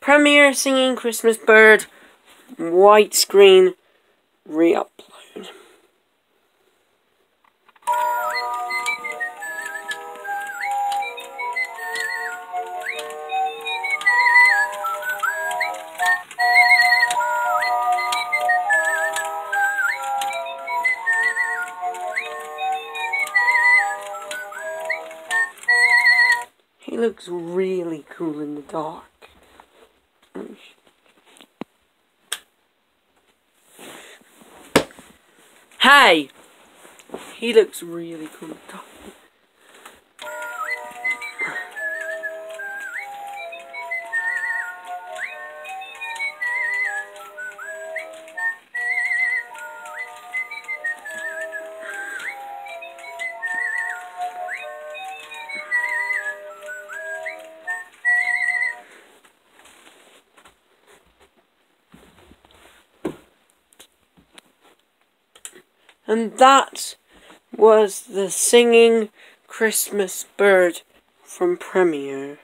Premiere Singing Christmas Bird Widescreen Reupload. He looks really cool in the dark. Hey! He looks really cool in the dark. And that was the Singing Christmas Bird from Premiere.